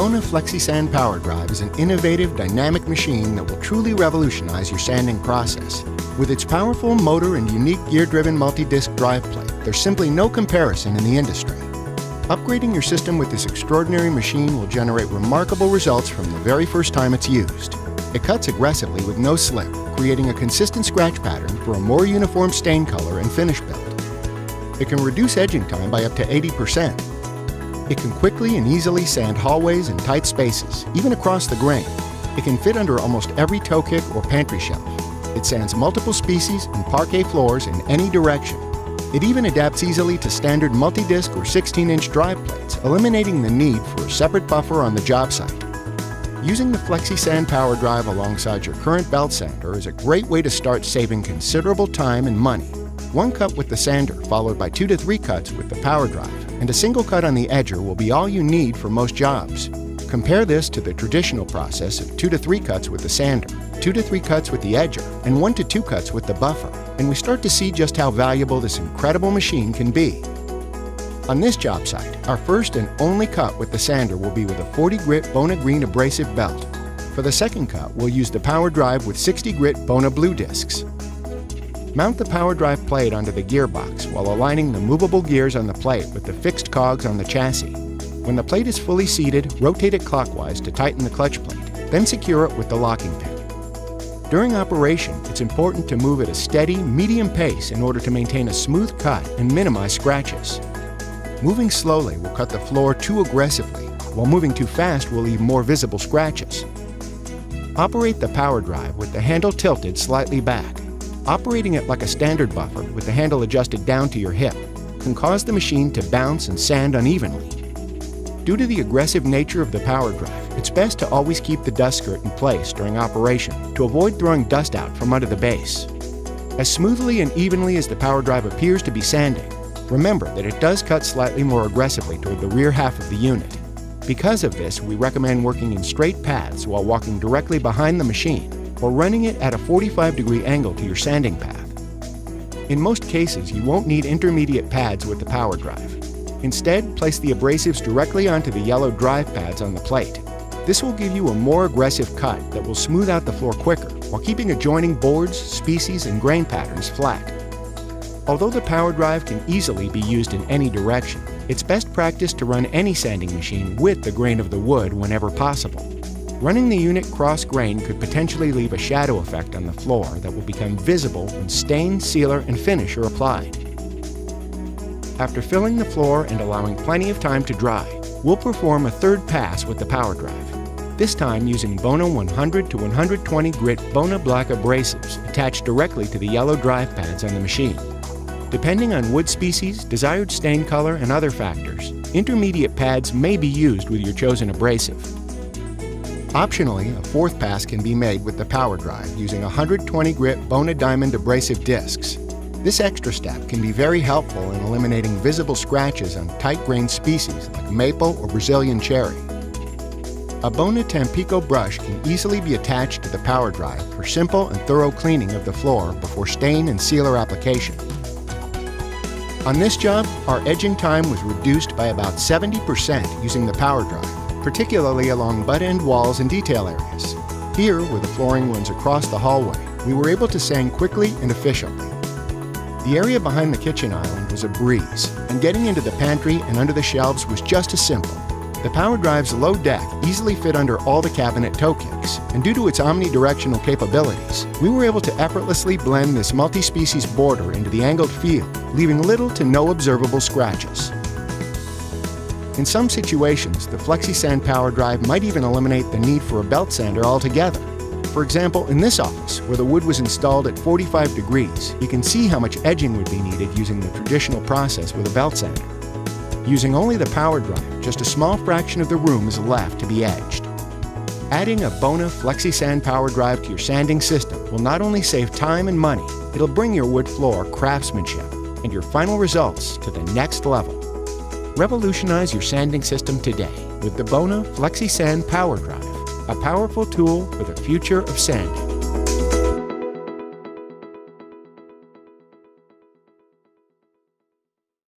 Bona FlexiSand Power Drive is an innovative, dynamic machine that will truly revolutionize your sanding process. With its powerful motor and unique gear-driven multi-disc drive plate, there's simply no comparison in the industry. Upgrading your system with this extraordinary machine will generate remarkable results from the very first time it's used. It cuts aggressively with no slip, creating a consistent scratch pattern for a more uniform stain color and finish build. It can reduce edging time by up to 80%. It can quickly and easily sand hallways and tight spaces, even across the grain. It can fit under almost every toe kick or pantry shelf. It sands multiple species and parquet floors in any direction. It even adapts easily to standard multi-disc or 16-inch drive plates, eliminating the need for a separate buffer on the job site. Using the FlexiSand Power Drive alongside your current belt sander is a great way to start saving considerable time and money. One cut with the sander, followed by 2 to 3 cuts with the power drive, and a single cut on the edger will be all you need for most jobs. Compare this to the traditional process of 2 to 3 cuts with the sander, 2 to 3 cuts with the edger, and 1 to 2 cuts with the buffer, and we start to see just how valuable this incredible machine can be. On this job site, our first and only cut with the sander will be with a 40 grit Bona Green abrasive belt. For the second cut, we'll use the power drive with 60 grit Bona Blue discs. Mount the power drive plate onto the gearbox while aligning the movable gears on the plate with the fixed cogs on the chassis. When the plate is fully seated, rotate it clockwise to tighten the clutch plate, then secure it with the locking pin. During operation, it's important to move at a steady, medium pace in order to maintain a smooth cut and minimize scratches. Moving slowly will cut the floor too aggressively, while moving too fast will leave more visible scratches. Operate the power drive with the handle tilted slightly back. Operating it like a standard buffer with the handle adjusted down to your hip can cause the machine to bounce and sand unevenly. Due to the aggressive nature of the power drive, it's best to always keep the dust skirt in place during operation to avoid throwing dust out from under the base. As smoothly and evenly as the power drive appears to be sanding, remember that it does cut slightly more aggressively toward the rear half of the unit. Because of this, we recommend working in straight paths while walking directly behind the machine, or running it at a 45-degree angle to your sanding path. In most cases, you won't need intermediate pads with the power drive. Instead, place the abrasives directly onto the yellow drive pads on the plate. This will give you a more aggressive cut that will smooth out the floor quicker while keeping adjoining boards, species, and grain patterns flat. Although the power drive can easily be used in any direction, it's best practice to run any sanding machine with the grain of the wood whenever possible. Running the unit cross-grain could potentially leave a shadow effect on the floor that will become visible when stain, sealer, and finish are applied. After filling the floor and allowing plenty of time to dry, we'll perform a third pass with the power drive, this time using Bona 100 to 120 grit Bona Black abrasives attached directly to the yellow drive pads on the machine. Depending on wood species, desired stain color, and other factors, intermediate pads may be used with your chosen abrasive. Optionally, a fourth pass can be made with the power drive using 120 grit Bona Diamond abrasive discs. This extra step can be very helpful in eliminating visible scratches on tight-grained species like maple or Brazilian cherry. A Bona Tampico brush can easily be attached to the power drive for simple and thorough cleaning of the floor before stain and sealer application. On this job, our edging time was reduced by about 70% using the power drive, particularly along butt-end walls and detail areas. Here, where the flooring runs across the hallway, we were able to sand quickly and efficiently. The area behind the kitchen island was a breeze, and getting into the pantry and under the shelves was just as simple. The power drive's low deck easily fit under all the cabinet toe kicks, and due to its omnidirectional capabilities, we were able to effortlessly blend this multi-species border into the angled field, leaving little to no observable scratches. In some situations, the FlexiSand Power Drive might even eliminate the need for a belt sander altogether. For example, in this office, where the wood was installed at 45 degrees, you can see how much edging would be needed using the traditional process with a belt sander. Using only the power drive, just a small fraction of the room is left to be edged. Adding a Bona FlexiSand Power Drive to your sanding system will not only save time and money, it'll bring your wood floor craftsmanship and your final results to the next level. Revolutionize your sanding system today with the Bona FlexiSand Power Drive, a powerful tool for the future of sanding.